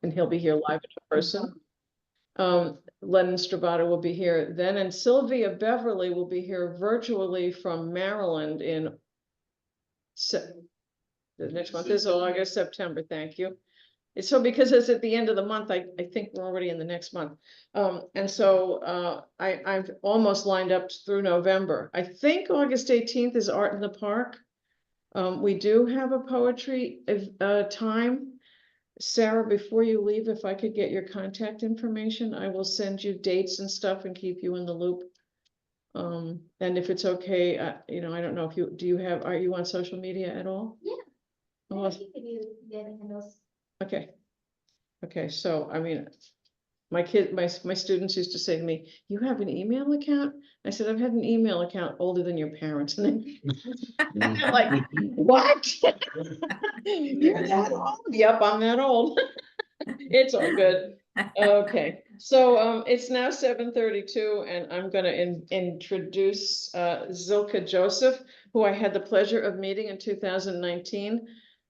and he'll be here live in person. Lennon Strabata will be here then, and Sylvia Beverly will be here virtually from Maryland in the next month is August, September, thank you. So because it's at the end of the month, I think we're already in the next month. And so I've almost lined up through November. I think August 18th is Art in the Park. We do have a poetry time. Sarah, before you leave, if I could get your contact information, I will send you dates and stuff and keep you in the loop. And if it's okay, you know, I don't know if are you on social media at all? Yeah. Oh, okay. Okay, so I mean, my students used to say to me, "You have an email account?" I said, "I've had an email account older than your parents." And they're like, "What? You're that old?" Yep, I'm that old. It's all good. Okay, so it's now 7:32, and I'm going to introduce Zilka Joseph, who I had the pleasure of meeting in 2019.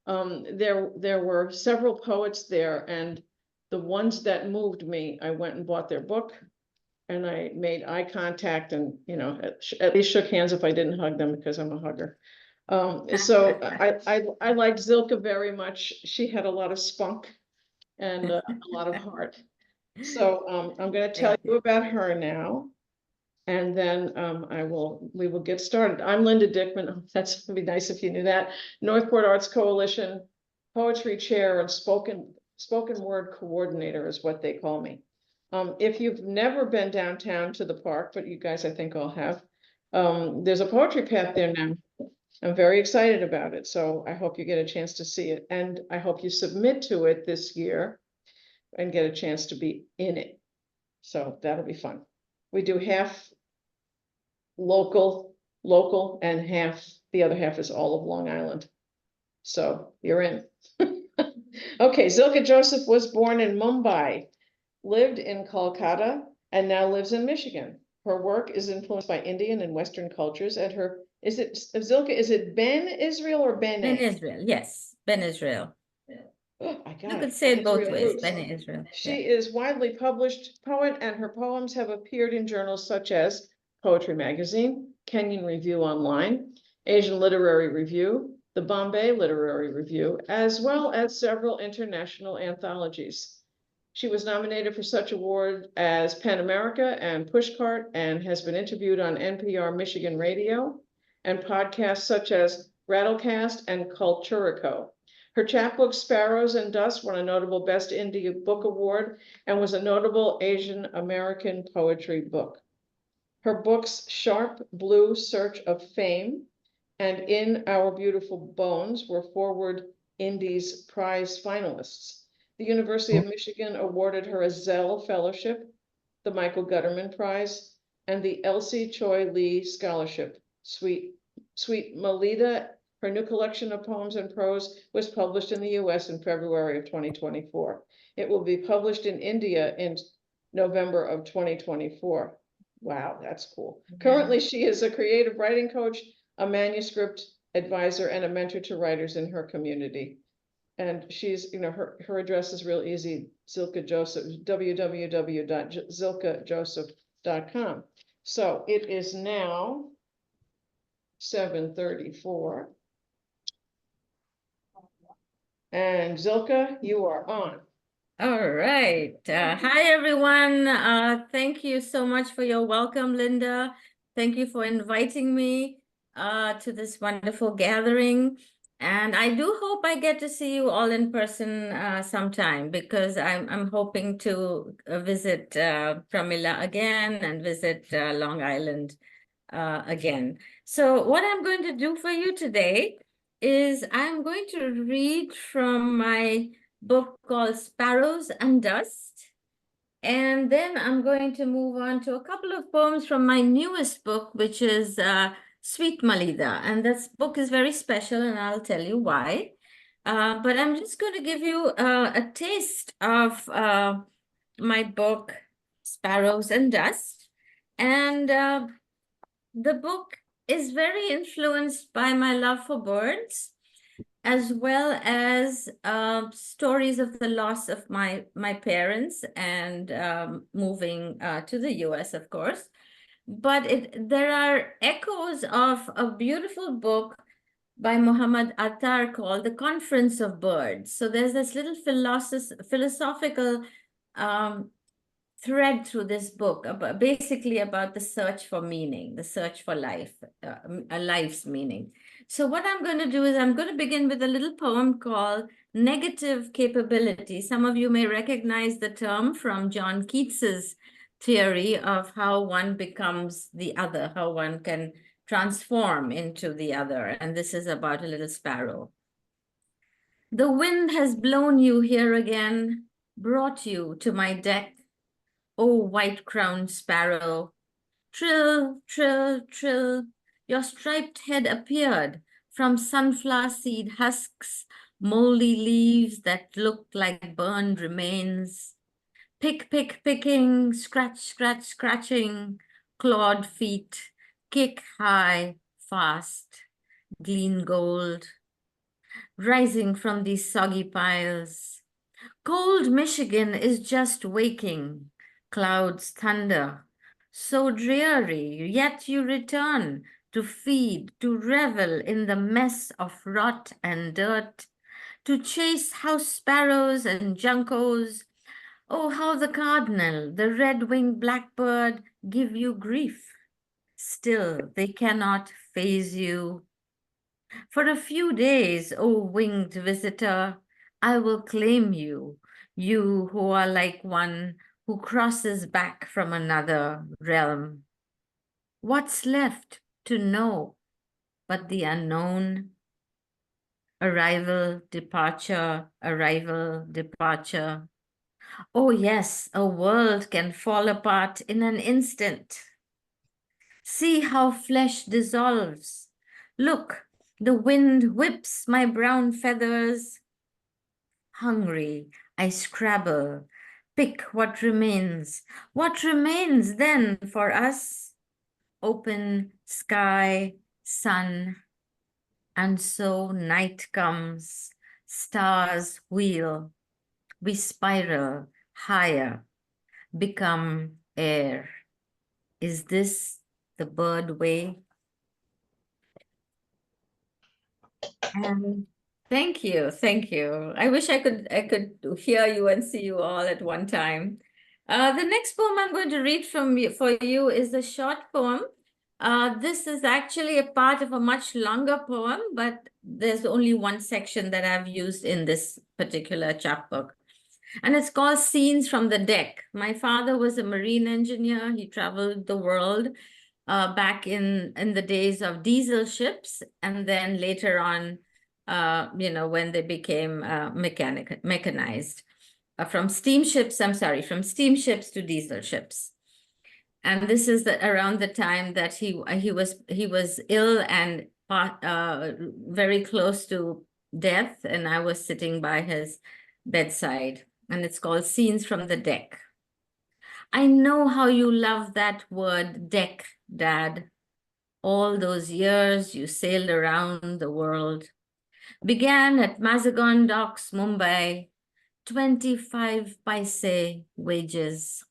There were several poets there, and the ones that moved me, I went and bought their book, and I made eye contact, and you know, at least shook hands if I didn't hug them, because I'm a hugger. So I liked Zilka very much. She had a lot of spunk and a lot of heart. So I'm going to tell you about her now, and then we will get started. I'm Linda Dickman. Oh, that's gonna be nice if you knew that. Northport Arts Coalition Poetry Chair and Spoken Word Coordinator is what they call me. If you've never been downtown to the park, but you guys I think all have, there's a poetry path there now. I'm very excited about it, so I hope you get a chance to see it, and I hope you submit to it this year and get a chance to be in it. So that'll be fun. We do half local, and the other half is all of Long Island. So you're in. Okay, Zilka Joseph was born in Mumbai, lived in Kolkata, and now lives in Michigan. Her work is influenced by Indian and Western cultures, and Zilka, is it Bene Israel or Bene? Bene Israel, yes, Bene Israel. Oh, I got You it. could say it both Israel ways, roots. Bene Israel. She is widely published poet, and her poems have appeared in journals such as Poetry Magazine, Kenyon Review Online, Asian Literary Review, the Bombay Literary Review, as well as several international anthologies. She was nominated for such awards as Pan America and Pushcart, and has been interviewed on NPR Michigan Radio and podcasts such as Rattlecast and Culturico. Her chapbook, Sparrows and Dust, won a notable Best Indie Book Award and was a notable Asian American poetry book. Her books, Sharp Blue Search of Fame and In Our Beautiful Bones, were Forward Indies Prize finalists. The University of Michigan awarded her a Zell Fellowship, the Michael Gutterman Prize, and the Elsie Choi Lee Scholarship. Sweet Melita, her new collection of poems and prose, was published in the US in February of 2024. It will be published in India in November of 2024. Wow, that's cool. Yeah. Currently, she is a creative writing coach, a manuscript advisor, and a mentor to writers in her community. And she's, you know, her address is real easy, Zilka Joseph, www.zilkajoseph.com. So it is now 7:34. And Zilka, you are on. All right. Hi, everyone. Thank you so much for your welcome, Linda. Thank you for inviting me to this wonderful gathering. And I do hope I get to see you all in person sometime, because I'm hoping to visit Pramila again and visit Long Island again. So what I'm going to do for you today is I'm going to read from my book called Sparrows and Dust. And then I'm going to move on to a couple of poems from my newest book, which is Sweet Malida. And this book is very special, and I'll tell you why. But I'm just going to give you a taste of my book, Sparrows and Dust. And the book is very influenced by my love for birds. as well as stories of the loss of my parents and moving to the US, of course. But there are echoes of a beautiful book by Muhammad Attar called The Conference of Birds. So there's this little philosophical thread through this book, basically about the search for meaning, the search for life, a life's meaning. So what I'm going to do is I'm going to begin with a little poem called Negative Capability. Some of you may recognize the term from John Keats's theory of how one becomes the other, how one can transform into the other. And this is about a little sparrow. The wind has blown you here again, brought you to my deck. Oh, white-crowned sparrow, trill, trill, trill, your striped head appeared from sunflower seed husks, moldy leaves that looked like burned remains. Pick, pick, picking, scratch, scratch, scratching, clawed feet, kick high, fast, glean gold, rising from these soggy piles. Cold Michigan is just waking, clouds thunder, so dreary, yet you return to feed, to revel in the mess of rot and dirt, to chase house sparrows and juncos. Oh, how the cardinal, the red-winged blackbird give you grief. Still, they cannot faze you. For a few days, O winged visitor, I will claim you, you who are like one who crosses back from another realm. What's left to know but the unknown? Arrival, departure, arrival, departure. Oh yes, a world can fall apart in an instant. See how flesh dissolves. Look, the wind whips my brown feathers. Hungry, I scrabble, pick what remains. What remains then for us? Open sky, sun, and so night comes, stars wheel, we spiral higher, become air. Is this the bird way? Thank you, thank you. I wish I could hear you and see you all at one time. The next poem I'm going to read for you is a short poem. This is actually a part of a much longer poem, but there's only one section that I've used in this particular chapbook. And it's called Scenes from the Deck. My father was a marine engineer. He traveled the world back in the days of diesel ships, and then later on, when they became mechanized. From steamships to diesel ships. And this is around the time that he was ill and very close to death, and I was sitting by his bedside. And it's called Scenes from the Deck. I know how you love that word deck, Dad. All those years you sailed around the world. Began at Mazagon Docks, Mumbai, 25 paise wages.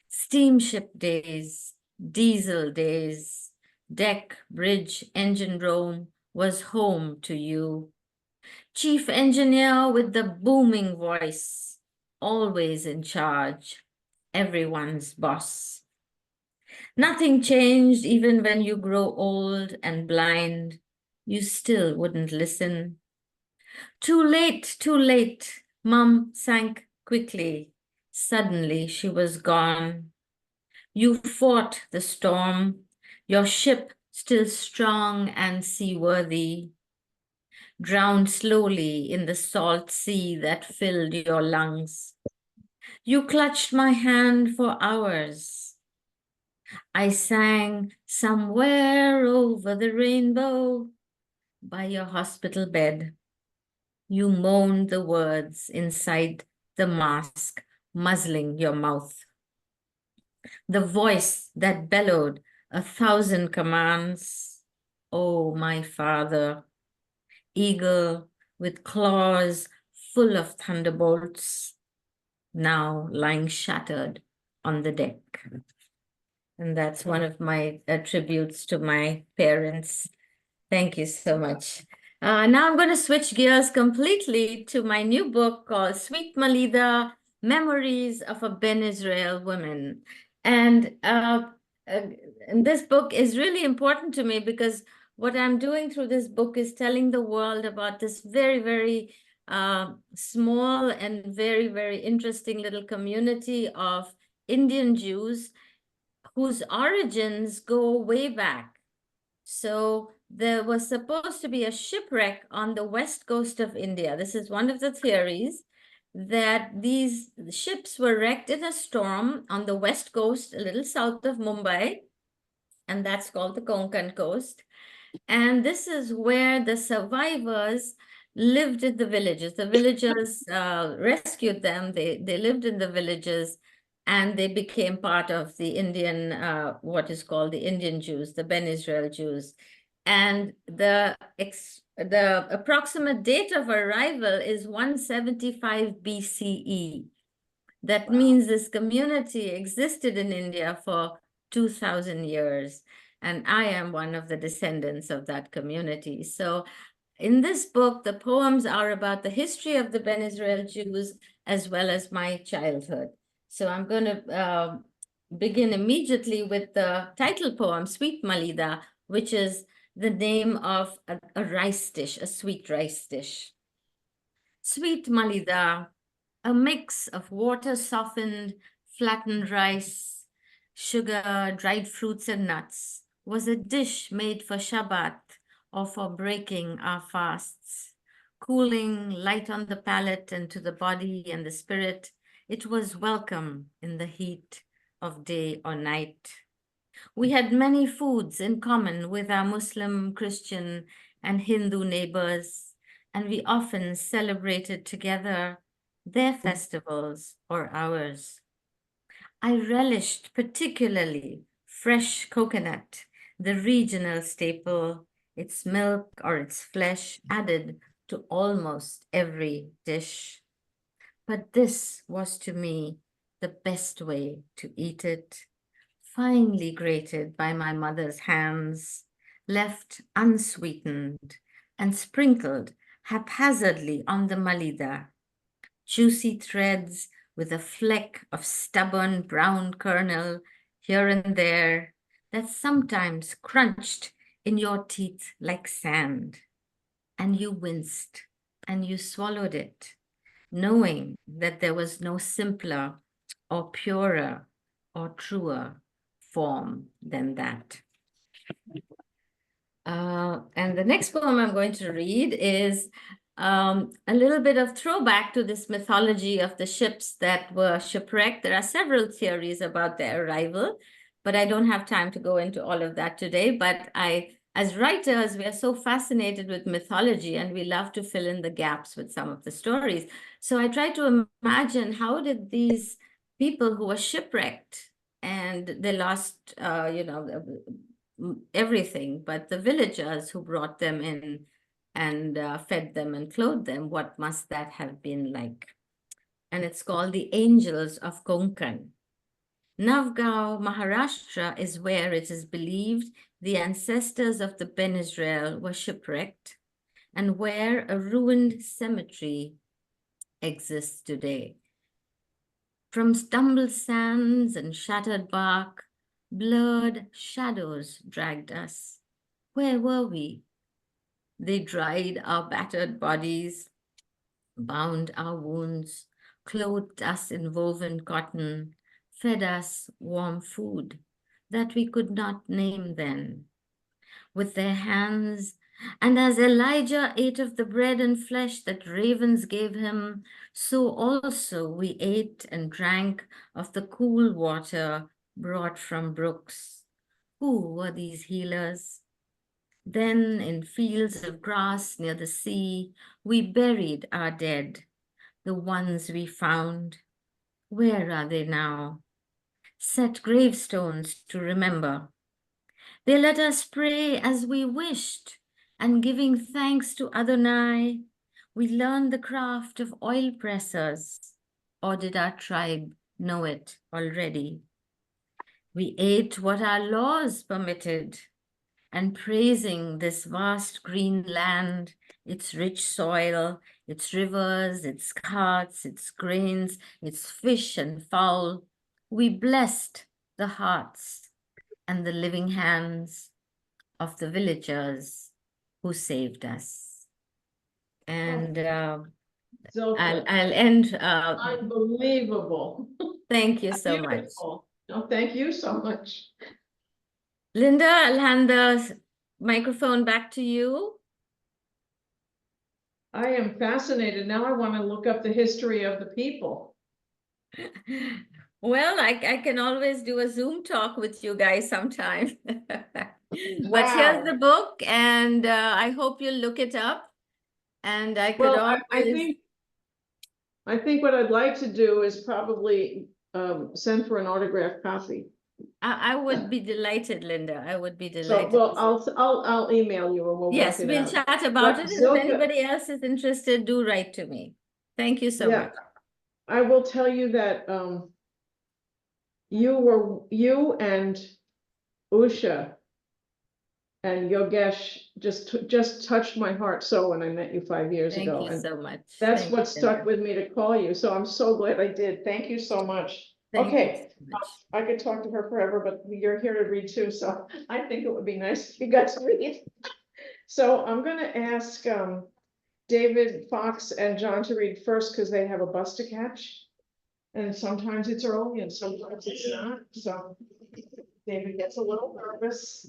Steamship days, diesel days, deck, bridge, engine room was home to you. Chief engineer with the booming voice, always in charge, everyone's boss. Nothing changed even when you grow old and blind. You still wouldn't listen. Too late, Mum sank quickly. Suddenly she was gone. You fought the storm, your ship still strong and seaworthy, drowned slowly in the salt sea that filled your lungs. You clutched my hand for hours. I sang Somewhere Over the Rainbow by your hospital bed. You moaned the words inside the mask, muzzling your mouth. The voice that bellowed 1,000 commands. Oh, my father, eagle with claws full of thunderbolts, now lying shattered on the deck. And that's one of my tributes to my parents. Thank you so much. Now I'm going to switch gears completely to my new book called Sweet Malida, Memories of a Bene Israel Woman. And this book is really important to me because what I'm doing through this book is telling the world about this very, very small and very, very interesting little community of Indian Jews whose origins go way back. So there was supposed to be a shipwreck on the west coast of India. This is one of the theories, that these ships were wrecked in a storm on the west coast, a little south of Mumbai, and that's called the Konkan coast. And this is where the survivors lived in the villages. The villagers rescued them. They lived in the villages, and they became part of the Indian, what is called the Indian Jews, the Ben Israel Jews. And the approximate date of arrival is 175 BCE. That means this community existed in India for 2,000 years. And I am one of the descendants of that community. So in this book, the poems are about the history of the Ben Israel Jews as well as my childhood. So I'm going to begin immediately with the title poem, Sweet Malida, which is the name of a rice dish, a sweet rice dish. Sweet Malida, a mix of water-softened, flattened rice, sugar, dried fruits, and nuts, was a dish made for Shabbat or for breaking our fasts. Cooling, light on the palate and to the body and the spirit, it was welcome in the heat of day or night. We had many foods in common with our Muslim, Christian, and Hindu neighbors, and we often celebrated together their festivals or ours. I relished particularly fresh coconut, the regional staple, its milk or its flesh added to almost every dish. But this was to me the best way to eat it, finely grated by my mother's hands, left unsweetened and sprinkled haphazardly on the malida, juicy threads with a fleck of stubborn brown kernel here and there that sometimes crunched in your teeth like sand. And you winced and you swallowed it, knowing that there was no simpler or purer or truer form than that. And the next poem I'm going to read is a little bit of throwback to this mythology of the ships that were shipwrecked. There are several theories about their arrival, but I don't have time to go into all of that today. But as writers, we are so fascinated with mythology and we love to fill in the gaps with some of the stories. So I try to imagine, how did these people who were shipwrecked and they lost, everything, but the villagers who brought them in and fed them and clothed them, what must that have been like? And it's called The Angels of Konkan. Navgaon, Maharashtra is where it is believed the ancestors of the Ben Israel were shipwrecked and where a ruined cemetery exists today. From stumbled sands and shattered bark, blurred shadows dragged us. Where were we? They dried our battered bodies, bound our wounds, clothed us in woven cotton, fed us warm food that we could not name then. With their hands, and as Elijah ate of the bread and flesh that ravens gave him, so also we ate and drank of the cool water brought from brooks. Who were these healers? Then in fields of grass near the sea, we buried our dead, the ones we found. Where are they now? Set gravestones to remember. They let us pray as we wished, and giving thanks to Adonai, we learned the craft of oil pressers, or did our tribe know it already? We ate what our laws permitted, and praising this vast green land, its rich soil, its rivers, its carts, its grains, its fish and fowl, we blessed the hearts and the living hands of the villagers who saved us. And Zilka, I'll end. unbelievable. Thank you so much. Beautiful. No, thank you so much. Linda, I'll hand the microphone back to you. I am fascinated. Now I want to look up the history of the people. Well, I can always do a Zoom talk with you guys sometime. But Wow. here's the book, and I hope you'll look it up. And I could Well, always... I think what I'd like to do is probably send for an autographed copy. I would be delighted, Linda. I would be So, delighted. well, I'll email you and we'll Yes, work it we'll out. chat about But it. Zilka- If anybody else is interested, do write to me. Thank you so much. I will tell you that you and Usha and Yogesh just touched my heart so when I met you 5 years Thank ago. you And so much. that's Thank what you, stuck Linda. with me to call you. So I'm so glad I did. Thank you so much. Thank Okay. you so much. I could talk to her forever, but you're here to read too, so I think it would be nice if you guys read. So I'm gonna ask David, Fox, and John to read first because they have a bus to catch. And sometimes it's early and sometimes it's not, so David gets a little nervous.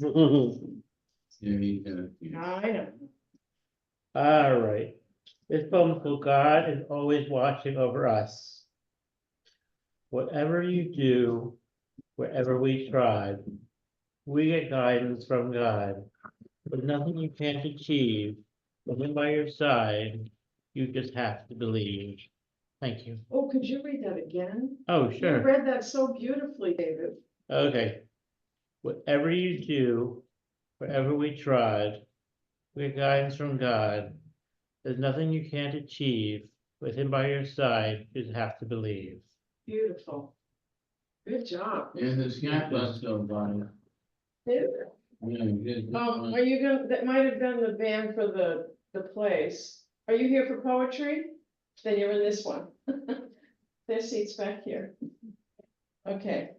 I know. All right. This poem called God is always watching over us. Whatever you do, wherever we try, we get guidance from God. But nothing you can't achieve, with Him by your side, you just have to believe. Thank you. Oh, could you read that again? Oh, You sure. read that so beautifully, David. Okay. Whatever you do, wherever we trod, we get guidance from God. There's nothing you can't achieve. With Him by your side, you just have to believe. Beautiful. Good job. And the sky bus go by. David. Yeah, good. Are you gonna, that might have been the band for the plays. Are you here for poetry? Then you're in this one. There's seats back here. Okay,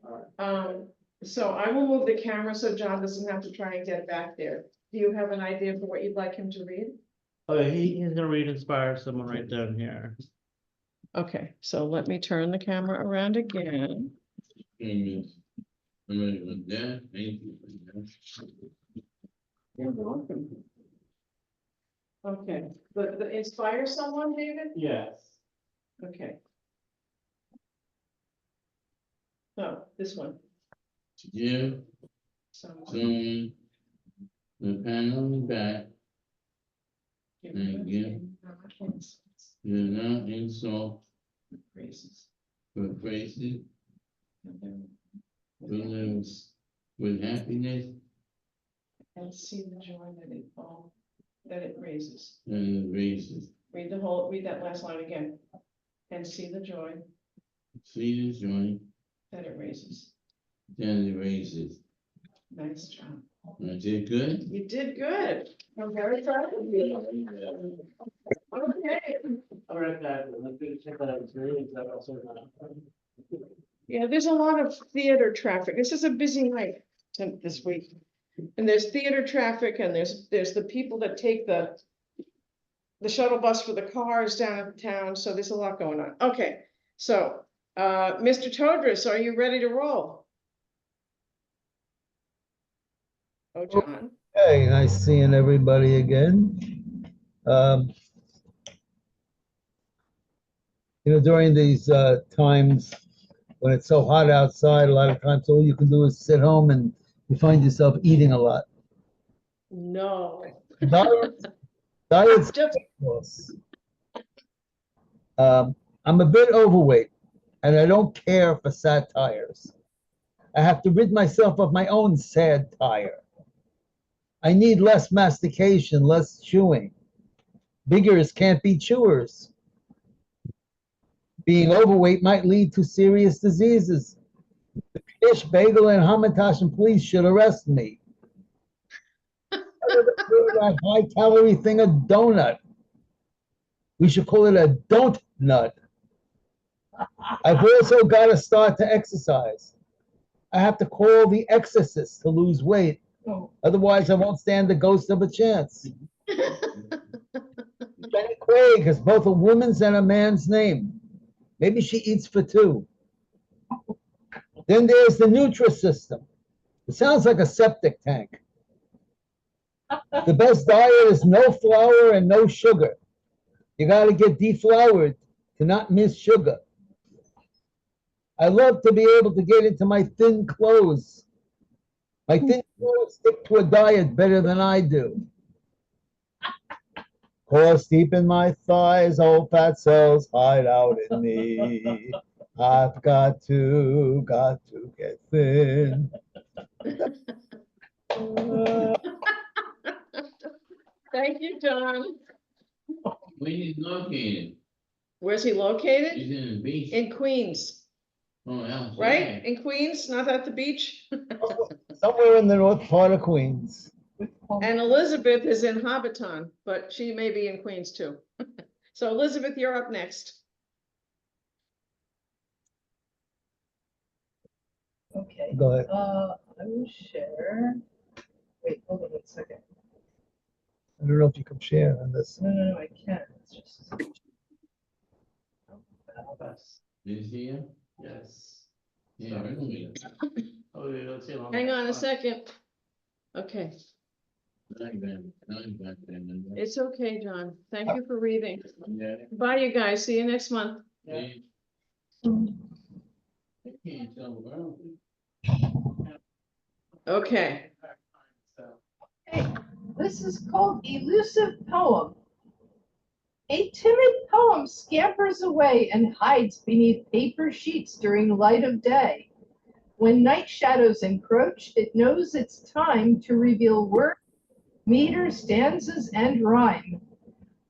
so I will move the camera so John doesn't have to try and get back there. Do you have an idea for what you'd like him to read? Oh, he's gonna read Inspire Someone right down here. Okay, so let me turn the camera around again. You're welcome. Okay, the inspire someone, David? Yes. Okay. No, this one. Give So. someone the pen on the back, do not insult, Praises. but praise it, but lives with happiness And see the joy that it raises. and raises. Read that last line again. And see the joy See the joy that it raises. that it raises. Nice job. I did good? You did good. I'm very proud of you. Okay. All right, guys, let's check that out. Yeah, there's a lot of theater traffic. This is a busy night this week. And there's theater traffic and there's the people that take the shuttle bus for the cars down town. So there's a lot going on. Okay, so Mr. Todris, are you ready to roll? Oh, John. Hey, nice seeing everybody again. During these times when it's so hot outside, a lot of times all you can do is sit home and you find yourself eating a lot. No. Diet's Just course. I'm a bit overweight and I don't care for satires. I have to rid myself of my own sad tire. I need less mastication, less chewing. Biggers can't be chewers. Being overweight might lead to serious diseases. The fish, bagel, and Hamantash and police should arrest me. That high-calorie thing a donut. We should call it a don't nut. I've also got to start to exercise. I have to call the exorcist to lose weight. Otherwise, I won't stand the ghost of a chance. Jenny Craig has both a woman's and a man's name. Maybe she eats for two. Then there's the Nutrisystem. It sounds like a septic tank. The best diet is no flour and no sugar. You got to get defloured to not miss sugar. I love to be able to get into my thin clothes. My thin clothes stick to a diet better than I do. Course deep in my thighs, old fat cells hide out in me. I've got to get thin. Thank you, John. Where is located? Where's he located? He's in the beach. In Queens, Oh, outside. right? In Queens, not at the beach? Somewhere in the north part of Queens. And Elizabeth is in Hobbiton, but she may be in Queens too. So Elizabeth, you're up next. Okay, Go ahead. I will share. Wait, hold on a second. I don't know if you can share on this. No, I can't. It's just. Is he here? Yes. Yeah, I don't know. Oh, yeah, let's see. Hang on a second. Okay, it's okay, John. Thank you for reading. Yeah. Bye, you guys. See you next month. Yeah. I can't tell, well, Okay. Hey, this is called Elusive Poem. A timid poem scampers away and hides beneath paper sheets during light of day. When night shadows encroach, it knows it's time to reveal word, meter, stanzas, and rhyme.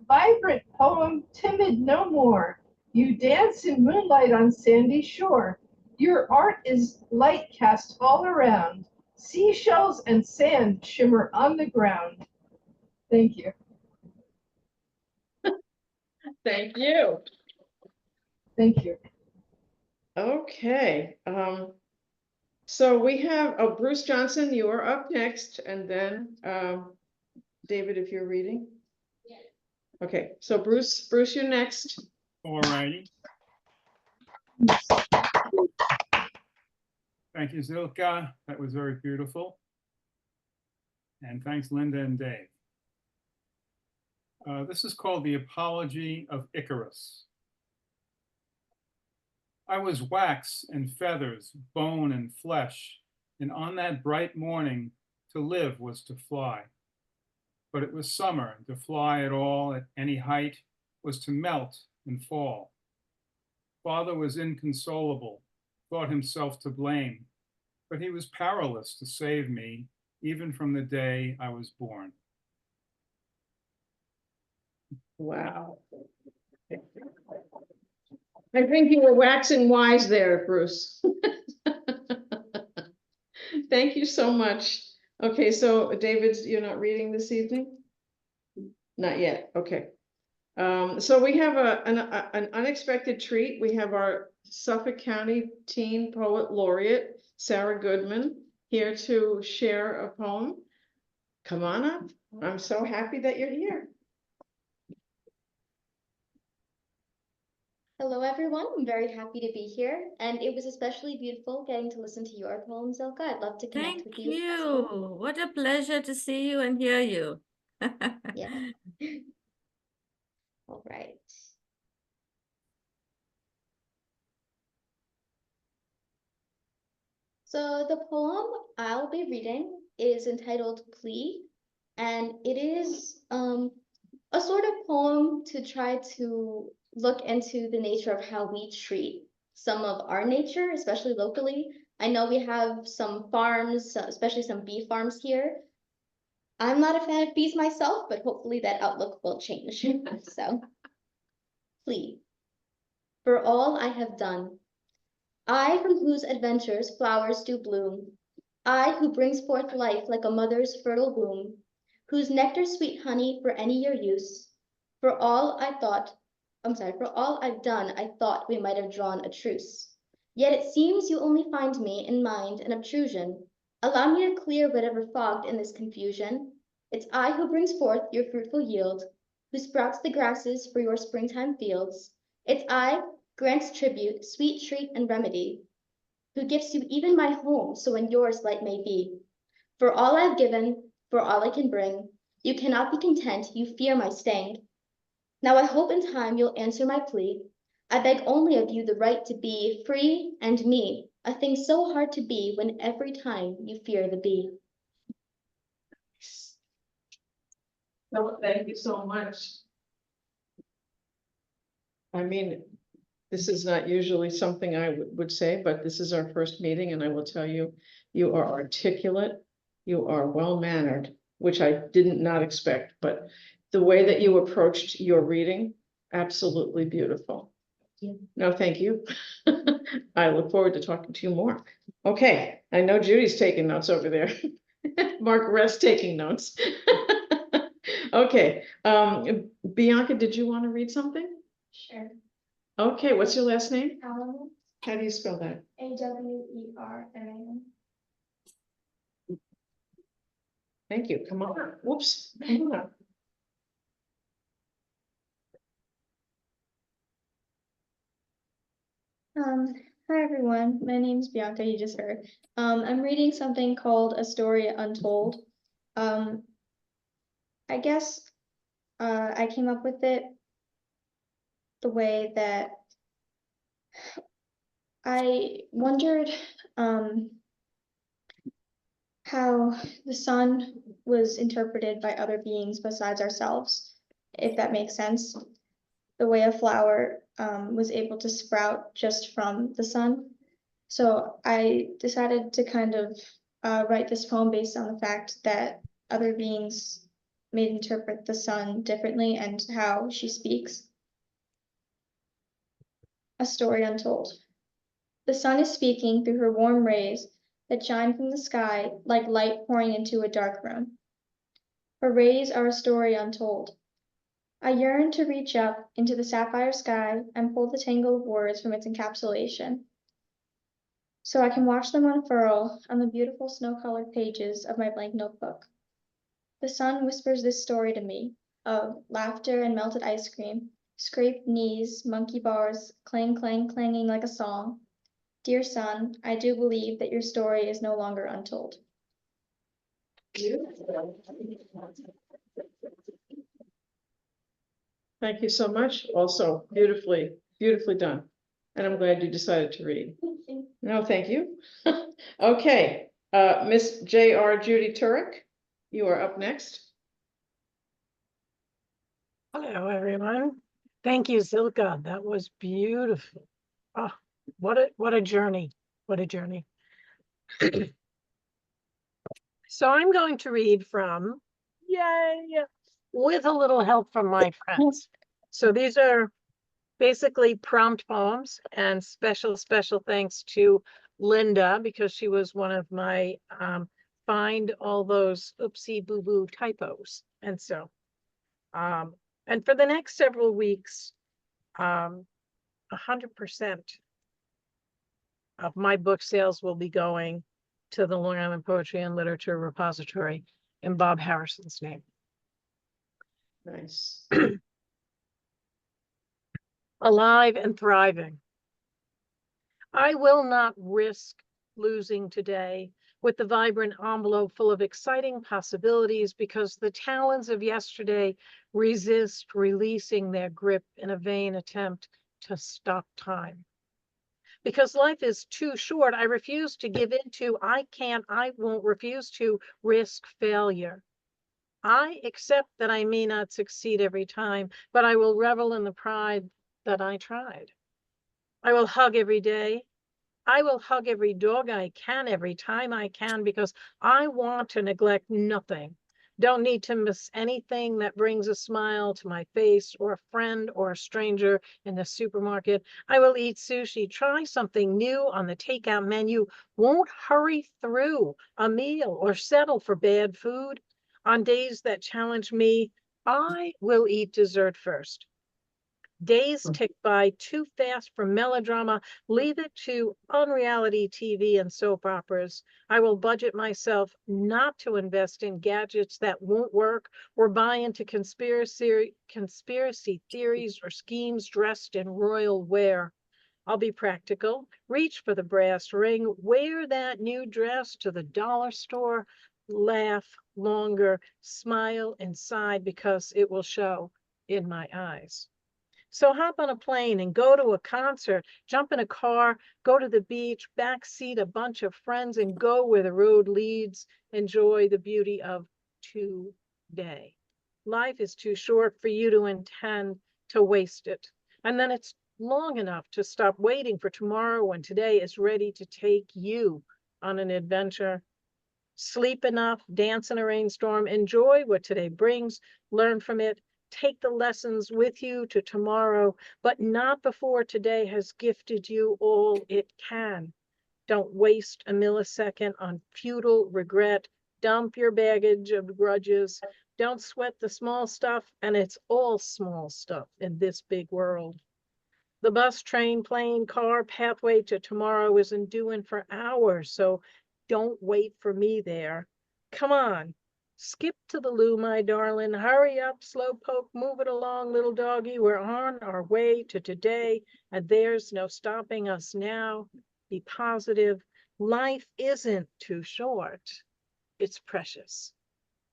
Vibrant poem, timid no more. You dance in moonlight on sandy shore. Your art is light cast all around. Seashells and sand shimmer on the ground. Thank you. Thank you. Thank you. Okay, so we have, oh, Bruce Johnson, you are up next, and then, David, if you're reading. Okay, so Bruce, you're next. All righty. Thank you, Zilka. That was very beautiful. And thanks, Linda and Dave. This is called The Apology of Icarus. I was wax and feathers, bone and flesh, and on that bright morning, to live was to fly. But it was summer, and to fly at all at any height was to melt and fall. Father was inconsolable, thought himself to blame, but he was powerless to save me, even from the day I was born. Wow. I think you were waxing wise there, Bruce. Thank you so much. Okay, so David, you're not reading this evening? Not yet, okay. So we have an unexpected treat. We have our Suffolk County Teen Poet Laureate, Sarah Goodman, here to share a poem. Come on up. I'm so happy that you're here. Hello, everyone. I'm very happy to be here, and it was especially beautiful getting to listen to your poem, Zilka. I'd love to connect Thank with you. as you. well. What a pleasure to see you and hear you. Yeah. All right. So the poem I'll be reading is entitled Plea, and it is a sort of poem to try to look into the nature of how we treat some of our nature, especially locally. I know we have some farms, especially some bee farms here. I'm not a fan of bees myself, but hopefully that outlook will change. So, plea. For all I have done. I from whose adventures flowers do bloom. I who brings forth life like a mother's fertile womb, whose nectar sweet honey for any your use. For all I've done, I thought we might have drawn a truce. Yet it seems you only find me in mind an obtrusion. Allow me to clear whatever fogged in this confusion. It's I who brings forth your fruitful yield, who sprouts the grasses for your springtime fields. It's I, grants tribute, sweet treat and remedy, who gifts you even my home, so in yours light may be. For all I've given, for all I can bring, you cannot be content, you fear my staying. Now I hope in time you'll answer my plea. I beg only of you the right to be free and me, a thing so hard to be when every time you fear the bee. Well, thank you so much. I mean, this is not usually something I would say, but this is our first meeting, and I will tell you, you are articulate, you are well-mannered, which I didn't not expect, but the way that you approached your reading, absolutely beautiful. No, thank you. I look forward to talking to you more. Okay, I know Judy's taking notes over there. Margaret's taking notes. Okay, Bianca, did you want to read something? Sure. Okay, what's your last name? Alan, How do you spell that? Awerman. Thank you. Come on. Whoops. Come on. Hi everyone, my name's Bianca, you just heard. I'm reading something called A Story Untold. I guess I came up with it the way that I wondered how the sun was interpreted by other beings besides ourselves, if that makes sense. The way a flower was able to sprout just from the sun. So I decided to kind of write this poem based on the fact that other beings may interpret the sun differently and how she speaks. A story untold. The sun is speaking through her warm rays that shine from the sky like light pouring into a dark room. Her rays are a story untold. I yearn to reach up into the sapphire sky and pull the tangle of words from its encapsulation, so I can watch them unfurl on the beautiful snow-colored pages of my blank notebook. The sun whispers this story to me, of laughter and melted ice cream, scraped knees, monkey bars, clang, clang, clanging like a song. Dear sun, I do believe that your story is no longer untold. Thank you so much. Also beautifully, beautifully done. And I'm glad you decided to read. No, thank you. Okay, Miss J.R. Judy Turek, you are up next. Hello, everyone. Thank you, Zilka. That was beautiful. Oh, what a journey. What a journey. So I'm going to read from, yay, with a little help from my friends. So these are basically prompt poems, and special thanks to Linda, because she was one of my find all those oopsie boo boo typos. And so and for the next several weeks, 100% of my book sales will be going to the Long Island Poetry and Literature Repository in Bob Harrison's name. Nice. Alive and thriving. I will not risk losing today with the vibrant envelope full of exciting possibilities, because the talons of yesterday resist releasing their grip in a vain attempt to stop time. Because life is too short, I refuse to give in to, I won't refuse to risk failure. I accept that I may not succeed every time, but I will revel in the pride that I tried. I will hug every day. I will hug every dog I can, every time I can, because I want to neglect nothing Don't need to miss anything that brings a smile to my face, or a friend or a stranger in the supermarket. I will eat sushi, try something new on the takeout menu, won't hurry through a meal or settle for bad food. On days that challenge me, I will eat dessert first. Days tick by too fast for melodrama. Leave it to unreality TV and soap operas. I will budget myself not to invest in gadgets that won't work, or buy into conspiracy theories or schemes dressed in royal wear. I'll be practical. Reach for the brass ring. Wear that new dress to the dollar store. Laugh longer. Smile inside, because it will show in my eyes. So hop on a plane and go to a concert, jump in a car, go to the beach, backseat a bunch of friends, and go where the road leads. Enjoy the beauty of today. Life is too short for you to intend to waste it. And then it's long enough to stop waiting for tomorrow, when today is ready to take you on an adventure. Sleep enough, dance in a rainstorm, enjoy what today brings, learn from it. Take the lessons with you to tomorrow, but not before today has gifted you all it can. Don't waste a millisecond on futile regret. Dump your baggage of grudges. Don't sweat the small stuff, and it's all small stuff in this big world. The bus, train, plane, car, pathway to tomorrow isn't due for hours, so don't wait for me there. Come on. Skip to the loo, my darling. Hurry up, slowpoke, move it along, little doggy. We're on our way to today, and there's no stopping us now. Be positive. Life isn't too short. It's precious.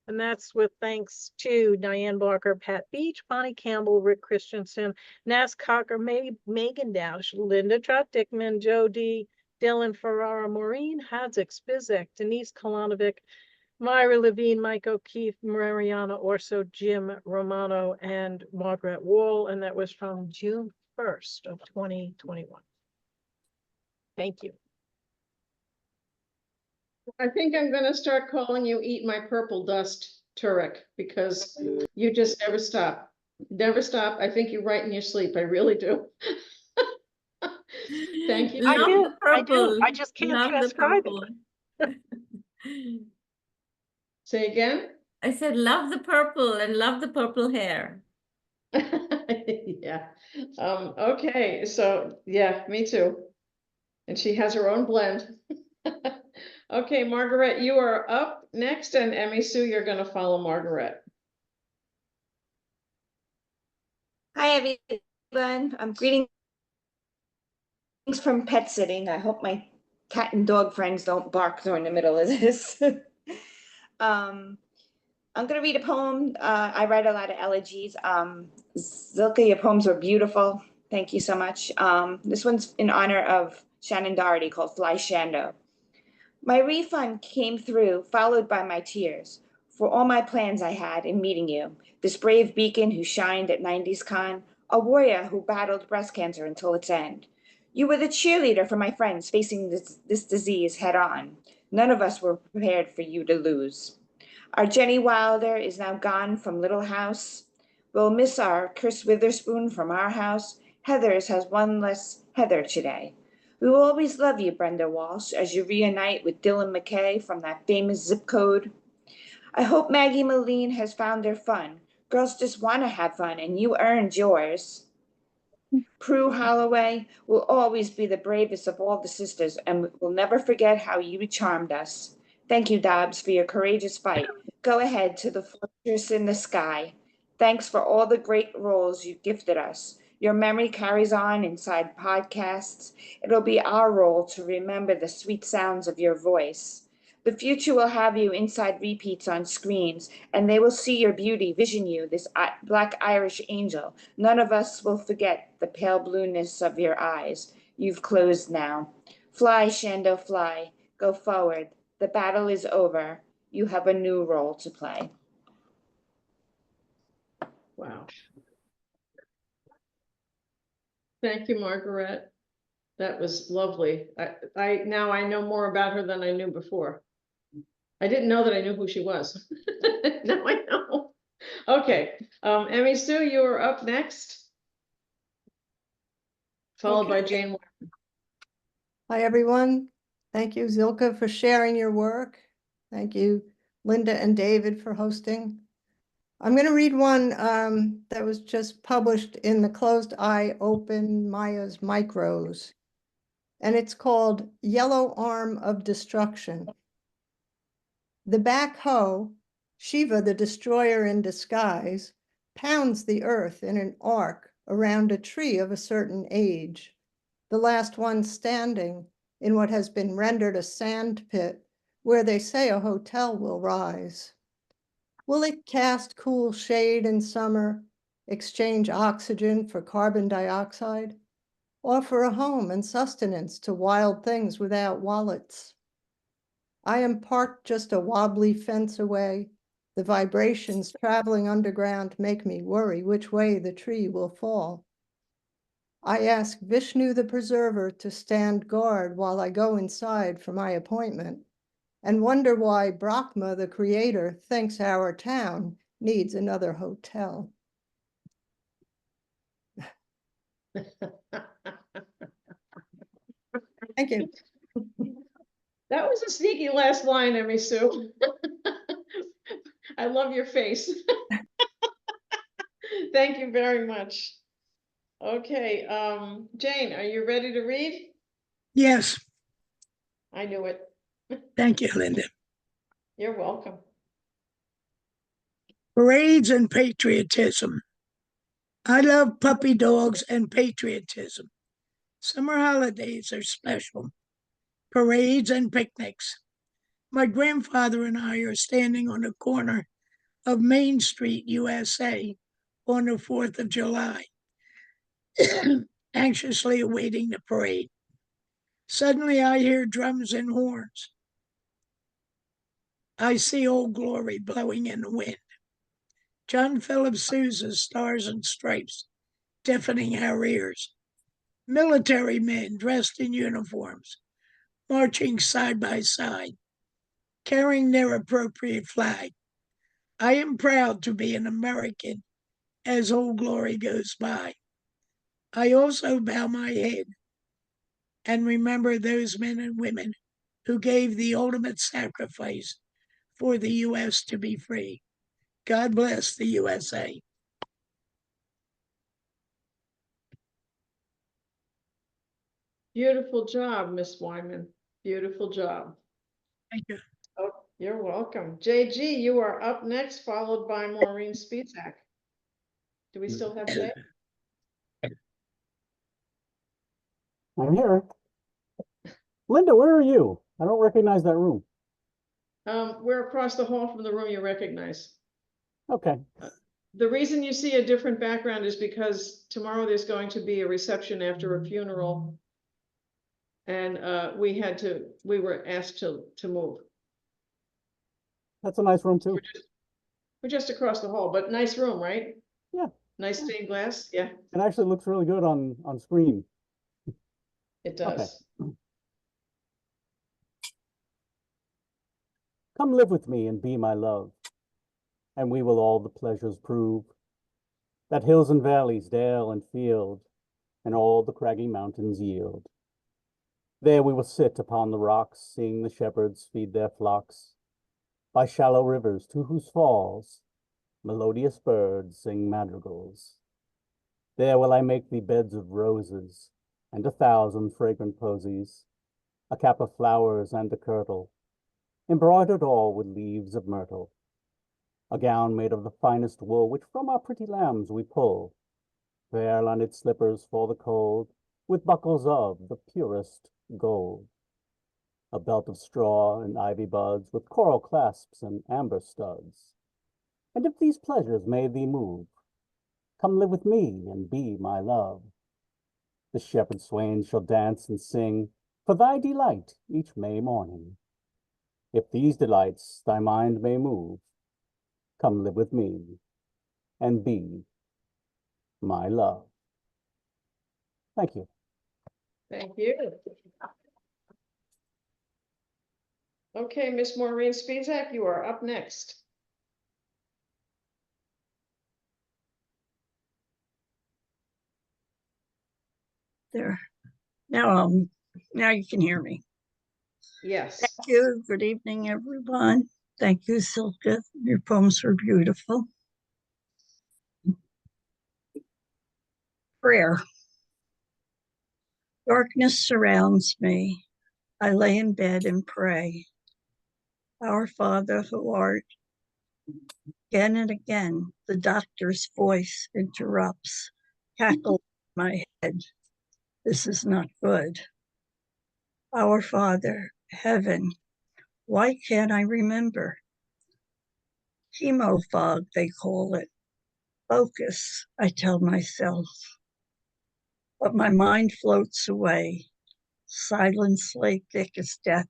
And that's with thanks to Diane Barker, Pat Beach, Bonnie Campbell, Rick Christensen, Nas Cocker, Megan Dausch, Linda Trott-Dickman, Joe D., Dylan Ferrara, Maureen Hadzik, Spizek, Denise Kolanovic, Myra Levine, Mike O'Keefe, Mariana Orso, Jim Romano, and Margaret Wall. And that was from June 1st of 2021. Thank you. I think I'm gonna start calling you Eat My Purple Dust, Turek, because you just never stop. Never stop. I think you write in your sleep. I really do. Thank you. I Love do. the purple. I just can't Love the transcribe it. purple. Say again? I said, love the purple and love the purple hair. Yeah. Okay, so yeah, me too. And she has her own blend. Okay, Margaret, you are up next, and Emmy Sue, you're gonna follow Margaret. Hi, everyone. I'm greetings from pet sitting. I hope my cat and dog friends don't bark during the middle of this. I'm going to read a poem. I write a lot of elegies. Zilka, your poems were beautiful. Thank you so much. This one's in honor of Shannon Doherty, called Fly Shando. My refund came through, followed by my tears, for all my plans I had in meeting you, this brave beacon who shined at 90s Con, a warrior who battled breast cancer until its end. You were the cheerleader for my friends facing this disease head on. None of us were prepared for you to lose. Our Jenny Wilder is now gone from Little House. We'll miss our Chris Witherspoon from our house. Heather's has one less Heather today. We will always love you, Brenda Walsh, as you reunite with Dylan McKay from that famous zip code. I hope Maggie Moline has found their fun. Girls just want to have fun, and you earned yours. Prue Holloway will always be the bravest of all the sisters, and we'll never forget how you charmed us. Thank you, Dobbs, for your courageous fight. Go ahead to the fortress in the sky. Thanks for all the great roles you gifted us. Your memory carries on inside podcasts. It'll be our role to remember the sweet sounds of your voice. The future will have you inside repeats on screens, and they will see your beauty, vision you, this Black Irish angel. None of us will forget the pale blueness of your eyes. You've closed now. Fly, Shando, fly. Go forward. The battle is over. You have a new role to play. Wow. Thank you, Margaret. That was lovely. I now I know more about her than I knew before. I didn't know that I knew who she was. Now I know. Okay, Emmy Sue, you are up next. Followed by Okay. Jane. Hi, everyone. Thank you, Zilka, for sharing your work. Thank you, Linda and David, for hosting. I'm going to read one that was just published in the Closed Eye Open Maya's Micros, and it's called Yellow Arm of Destruction. The backhoe, Shiva, the destroyer in disguise, pounds the earth in an arc around a tree of a certain age, the last one standing in what has been rendered a sand pit where they say a hotel will rise. Will it cast cool shade in summer, exchange oxygen for carbon dioxide, offer a home and sustenance to wild things without wallets? I am parked just a wobbly fence away. The vibrations traveling underground make me worry which way the tree will fall. I ask Vishnu the preserver to stand guard while I go inside for my appointment, and wonder why Brahma the creator thinks our town needs another hotel. Thank you. That was a sneaky last line, Emmy Sue. I love your face. Thank you very much. Okay, Jane, are you ready to read? Yes, I knew it. thank you, Linda. You're welcome. Parades and patriotism. I love puppy dogs and patriotism. Summer holidays are special. Parades and picnics. My grandfather and I are standing on the corner of Main Street, USA, on the 4th of July, anxiously awaiting the parade. Suddenly I hear drums and horns. I see Old Glory blowing in the wind. John Philip Sousa's Stars and Stripes, deafening our ears. Military men dressed in uniforms, marching side by side, carrying their appropriate flag. I am proud to be an American as Old Glory goes by. I also bow my head and remember those men and women who gave the ultimate sacrifice for the U.S. to be free. God bless the USA. Beautiful job, Miss Wyman. Beautiful job. Thank you. Oh, you're welcome. JG, you are up next, followed by Maureen Spizak. Do we still have Jay? I'm here. Linda, where are you? I don't recognize that room. We're across the hall from the room you recognize. Okay. The reason you see a different background is because tomorrow there's going to be a reception after a funeral. And we were asked to move. That's a nice room too. We're just across the hall, but nice room, right? Yeah. Nice stained glass, yeah. It actually looks really good on screen. It does. Okay. Come live with me and be my love, and we will all the pleasures prove that hills and valleys, dale and field, and all the craggy mountains yield. There we will sit upon the rocks, seeing the shepherds feed their flocks by shallow rivers, to whose falls melodious birds sing madrigals. There will I make thee beds of roses, and 1,000 fragrant posies, a cap of flowers and a kirtle, embroidered all with leaves of myrtle, a gown made of the finest wool, which from our pretty lambs we pull, fair lined slippers for the cold, with buckles of the purest gold, a belt of straw and ivy buds, with coral clasps and amber studs. And if these pleasures may thee move, come live with me and be my love. The shepherd swains shall dance and sing for thy delight each May morning. If these delights thy mind may move, come live with me and be my love. Thank you. Thank you. Okay, Miss Maureen Spizak, you are up next. There. Now you can hear me. Yes. Thank you. Good evening, everyone. Thank you, Zilka. Your poems were beautiful. Prayer. Darkness surrounds me. I lay in bed and pray. Our Father who art. Again and again, the doctor's voice interrupts, cackles in my head. This is not good. Our Father, heaven, why can't I remember? Chemo fog, they call it. Focus, I tell myself. But my mind floats away. Silence lay thick as death.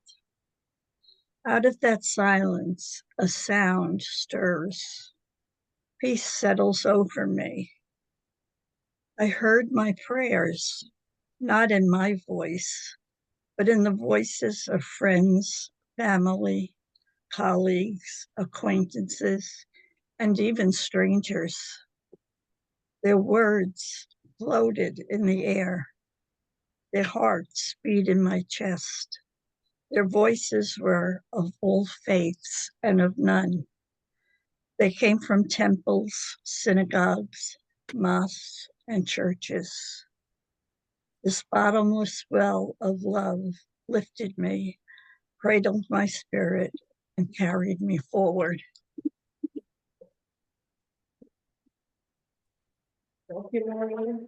Out of that silence, a sound stirs. Peace settles over me. I heard my prayers, not in my voice, but in the voices of friends, family, colleagues, acquaintances, and even strangers. Their words floated in the air. Their hearts beat in my chest. Their voices were of all faiths and of none. They came from temples, synagogues, mosques, and churches. This bottomless well of love lifted me, cradled my spirit, and carried me forward. Thank you, Maureen.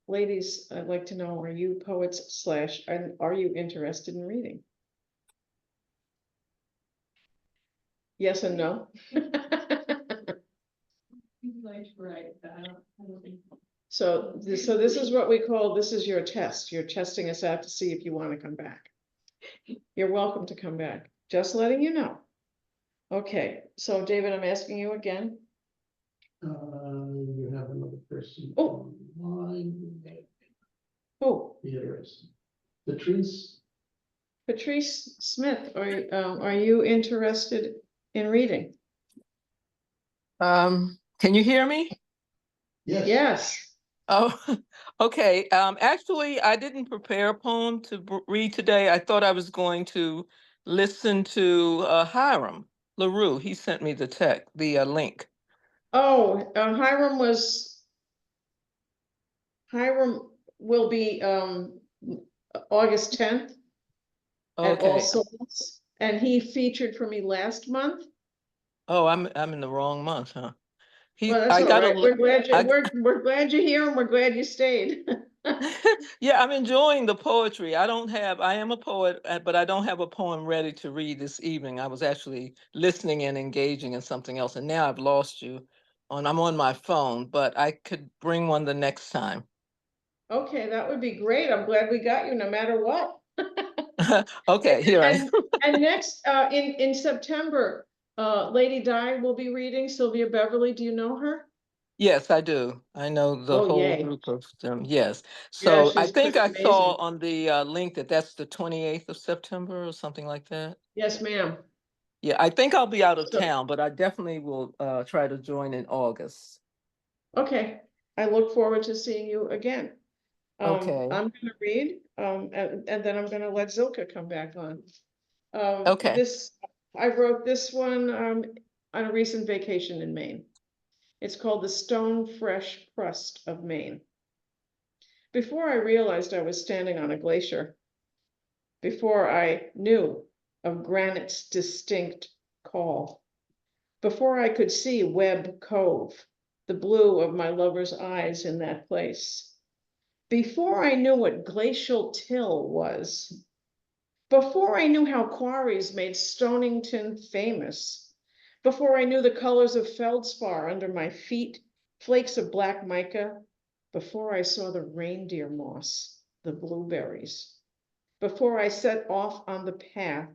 Ladies, I'd like to know, are you poets / and are you interested in reading? Yes and no? So this is what we call, this is your test. You're testing us out to see if you want to come back. You're welcome to come back, just letting you know. Okay, so David, I'm asking you again. You have another person. Oh. Online. Oh, Interesting. Patrice. Patrice Smith, are you interested in reading? Can you hear me? Yes. Yes. Oh, okay. Actually, I didn't prepare a poem to read today. I thought I was going to listen to Hiram LaRue. He sent me the link. Oh, Hiram will be August 10th at All Okay. Souls, and he featured for me last month. Oh, I'm in the wrong month, huh? Well, that's I all got right. We're glad I- we're glad you're here, and we're glad you stayed. Yeah, I'm enjoying the poetry. I am a poet, but I don't have a poem ready to read this evening. I was actually listening and engaging in something else, and now I've lost you. I'm on my phone, but I could bring one the next time. Okay, that would be great. I'm glad we got you, no matter what. Okay, here I am. And next, in September, Lady Di will be reading. Sylvia Beverly, do you know her? Yes, I do. I know the Oh, whole yay. group of them. Yes. Yeah, So I she's think pretty I saw amazing. on the link that's the 28th of September or something like that. Yes, ma'am. Yeah, I think I'll be out of So, town, but I definitely will try to join in August. okay, I look forward to seeing you again. Okay. I'm gonna read, and then I'm gonna let Zilka come back on. Okay. I wrote this one on a recent vacation in Maine. It's called The Stone Fresh Crust of Maine. Before I realized I was standing on a glacier, before I knew of granite's distinct call, before I could see Webb Cove, the blue of my lover's eyes in that place, before I knew what glacial till was, before I knew how quarries made Stonington famous, before I knew the colors of feldspar under my feet, flakes of black mica, before I saw the reindeer moss, the blueberries, before I set off on the path,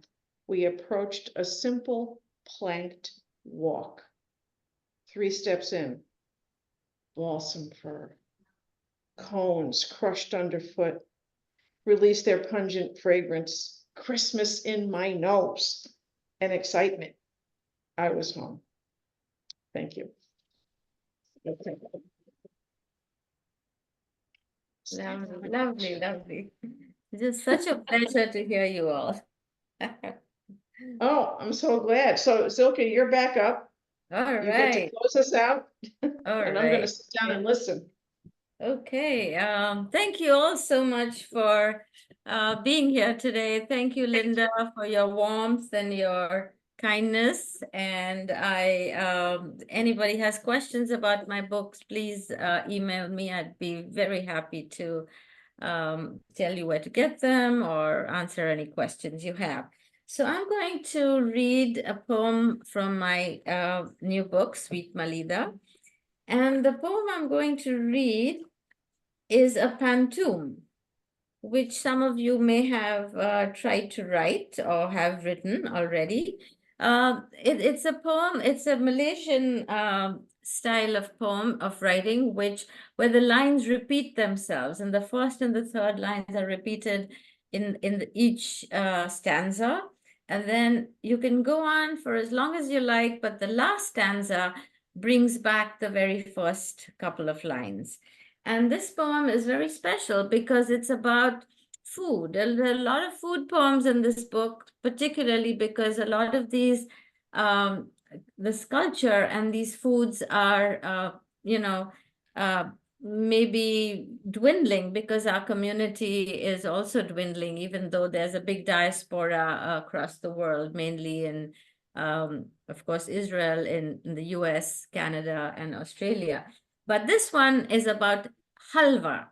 we approached a simple planked walk. 3 steps in, balsam fir, cones crushed underfoot, release their pungent fragrance, Christmas in my nose and excitement, I was home. Thank you. Okay. Lovely, lovely, lovely. Just such a pleasure to hear you all. Oh, I'm so glad. So Zilka, you're back up. All You get to right. close us out. All And I'm gonna right. sit down and listen. Okay, thank you all so much for being here today. Thank you, Linda, for your warmth and your kindness. And anybody has questions about my books, please email me. I'd be very happy to tell you where to get them or answer any questions you have. So I'm going to read a poem from my new book, Sweet Malida. And the poem I'm going to read is a pantoum, which some of you may have tried to write or have written already. It's a poem, it's a Malaysian style of poem of writing, where the lines repeat themselves, and the first and the third lines are repeated in each stanza. And then you can go on for as long as you like, but the last stanza brings back the very first couple of lines. And this poem is very special because it's about food. There are a lot of food poems in this book, particularly because a lot of these, the sculpture and these foods are, maybe dwindling because our community is also dwindling, even though there's a big diaspora across the world, mainly in, of course, Israel, in the US, Canada, and Australia. But this one is about halwa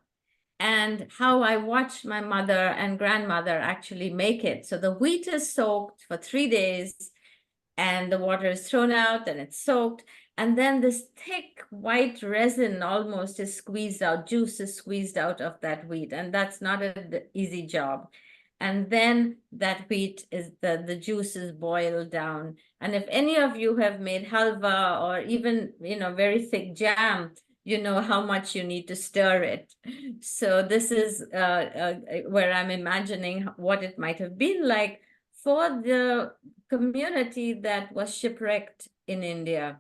and how I watched my mother and grandmother actually make it. So the wheat is soaked for 3 days and the water is thrown out and it's soaked. And then this thick white resin almost is squeezed out, juice is squeezed out of that wheat. And that's not an easy job. And then that wheat is, the juice is boiled down. And if any of you have made halwa or even, very thick jam, you know how much you need to stir it. So this is where I'm imagining what it might have been like for the community that was shipwrecked in India.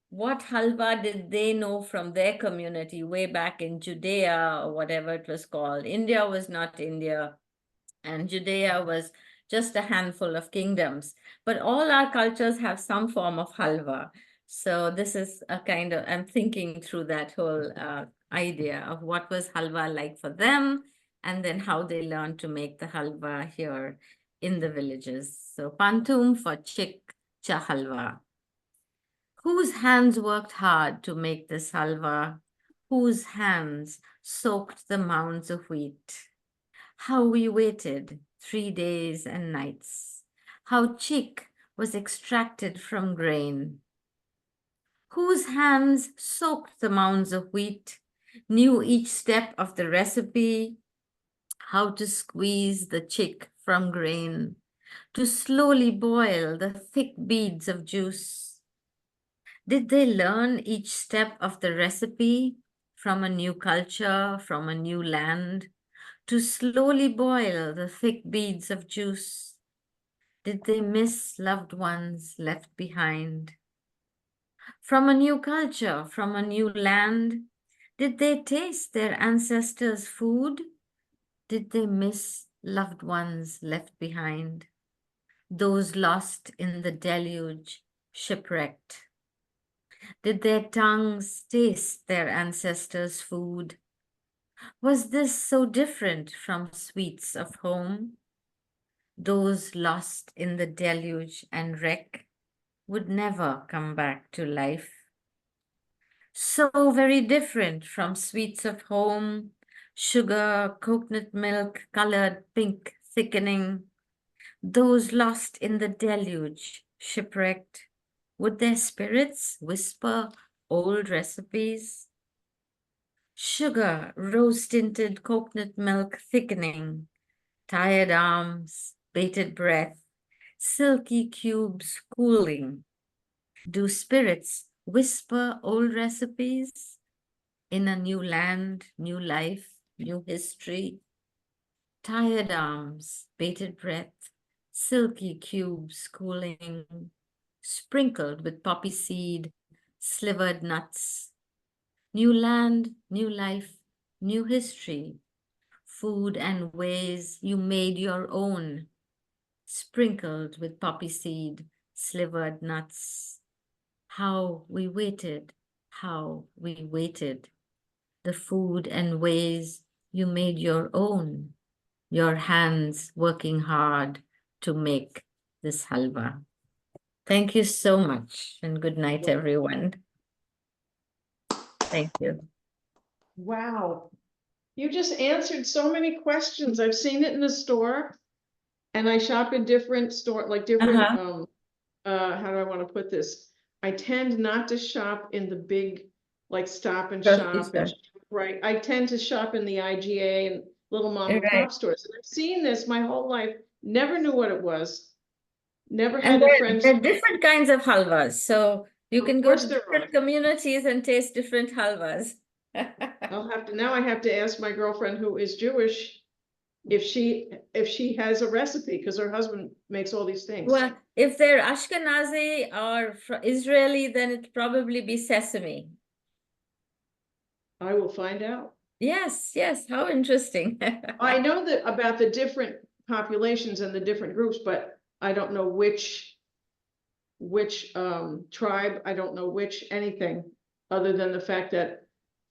What halwa did they know from their community way back in Judea or whatever it was called? India was not India, and Judea was just a handful of kingdoms. But all our cultures have some form of halwa. So this is a kind of, I'm thinking through that whole idea of what was halwa like for them, and then how they learned to make the halwa here in the villages. So pantum for chick cha halwa. Whose hands worked hard to make this halwa? Whose hands soaked the mounds of wheat? How we waited 3 days and nights. How chick was extracted from grain. Whose hands soaked the mounds of wheat, knew each step of the recipe, how to squeeze the chick from grain, to slowly boil the thick beads of juice. Did they learn each step of the recipe from a new culture, from a new land, to slowly boil the thick beads of juice? Did they miss loved ones left behind? From a new culture, from a new land, did they taste their ancestors' food? Did they miss loved ones left behind? Those lost in the deluge, shipwrecked. Did their tongues taste their ancestors' food? Was this so different from sweets of home? Those lost in the deluge and wreck would never come back to life. So very different from sweets of home, sugar, coconut milk, colored pink thickening. Those lost in the deluge, shipwrecked, would their spirits whisper old recipes? Sugar, rose-tinted coconut milk thickening, tired arms, bated breath, silky cubes cooling. Do spirits whisper old recipes in a new land, new life, new history? Tired arms, bated breath, silky cubes cooling, sprinkled with poppy seed, slivered nuts. New land, new life, new history, food and ways you made your own, sprinkled with poppy seed, slivered nuts. How we waited, how we waited. The food and ways you made your own, your hands working hard to make this halwa. Thank you so much, and good night, everyone. Thank you. Wow. You just answered so many questions. I've seen it in the store. And I shop in different store, like different, how do I want to put this? I tend not to shop in the big, like Stop and Grocery Shop and store. right. I tend to shop in the IGA and little mom and Right. pop stores. And I've seen this my whole life, never knew what it was. Never And had a there friend. are different kinds of halwas. So you Of can go course to there are. different communities and taste different halwas. Now I have to ask my girlfriend who is Jewish if she has a recipe, because her husband makes all these things. Well, if they're Ashkenazi or Israeli, then it'd probably be sesame. I will find out. Yes, yes. How interesting. I know that about the different populations and the different groups, but I don't know which tribe, I don't know which anything, other than the fact that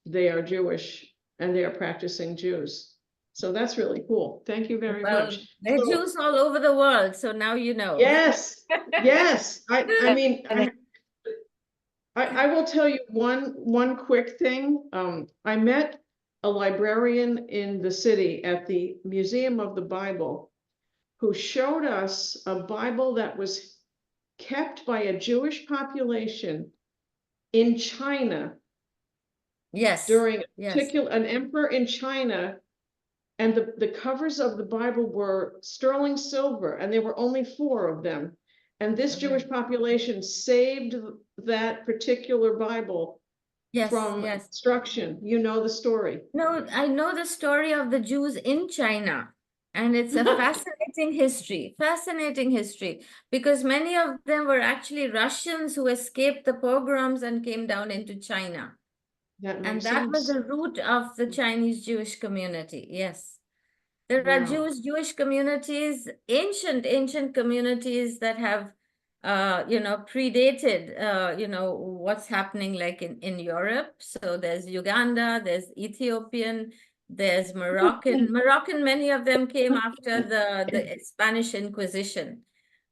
they are Jewish and they are practicing Jews. So that's really cool. Thank you very Well, much. they're So- Jews all over the world, so now you know. Yes, yes. I mean, I will tell you one quick thing. I met a librarian in the city at the Museum of the Bible who showed us a Bible that was kept by a Jewish population in China Yes. during Yes. an emperor in China. And the covers of the Bible were sterling silver, and there were only 4 of them. And this Jewish population saved that particular Bible from destruction. You know the story. No, I know the story of the Jews in China, and it's a fascinating history, because many of them were actually Russians who escaped the pogroms and came down into China. And that was the root of the Chinese Jewish community. Yes. There are Jewish communities, ancient communities that have, predated, what's happening like in Europe. So there's Uganda, there's Ethiopian, there's Moroccan. Many of them came after the Spanish Inquisition.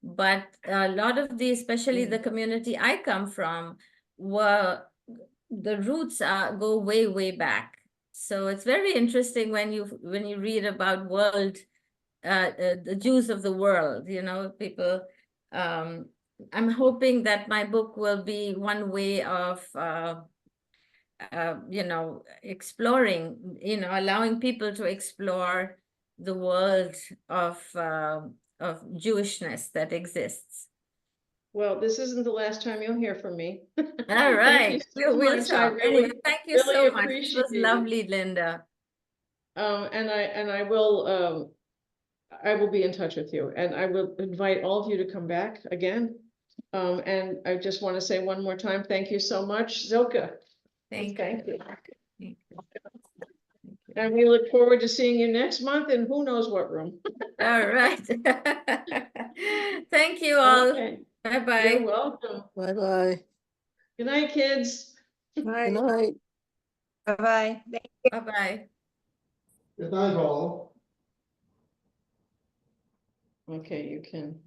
But a lot of the, especially the community I come from, the roots go way back. So it's very interesting when you read about the Jews of the world, people. I'm hoping that my book will be one way of, exploring, allowing people to explore the world of Jewishness that exists. Well, this isn't the last time you'll hear from me. All right, we'll much. talk. Anyway, thank you really so much. It was appreciate it. lovely, Linda. And I will be in touch with you, and I will invite all of you to come back again. And I just want to say one more time, thank you so much, Zilka. Thank you. And we look forward to seeing you next month in who knows what room. All right. Thank you all. Okay. Bye-bye. You're welcome. Bye-bye. Good night, kids. Good night. Bye-bye. Bye-bye. Good night, all. Okay, you can.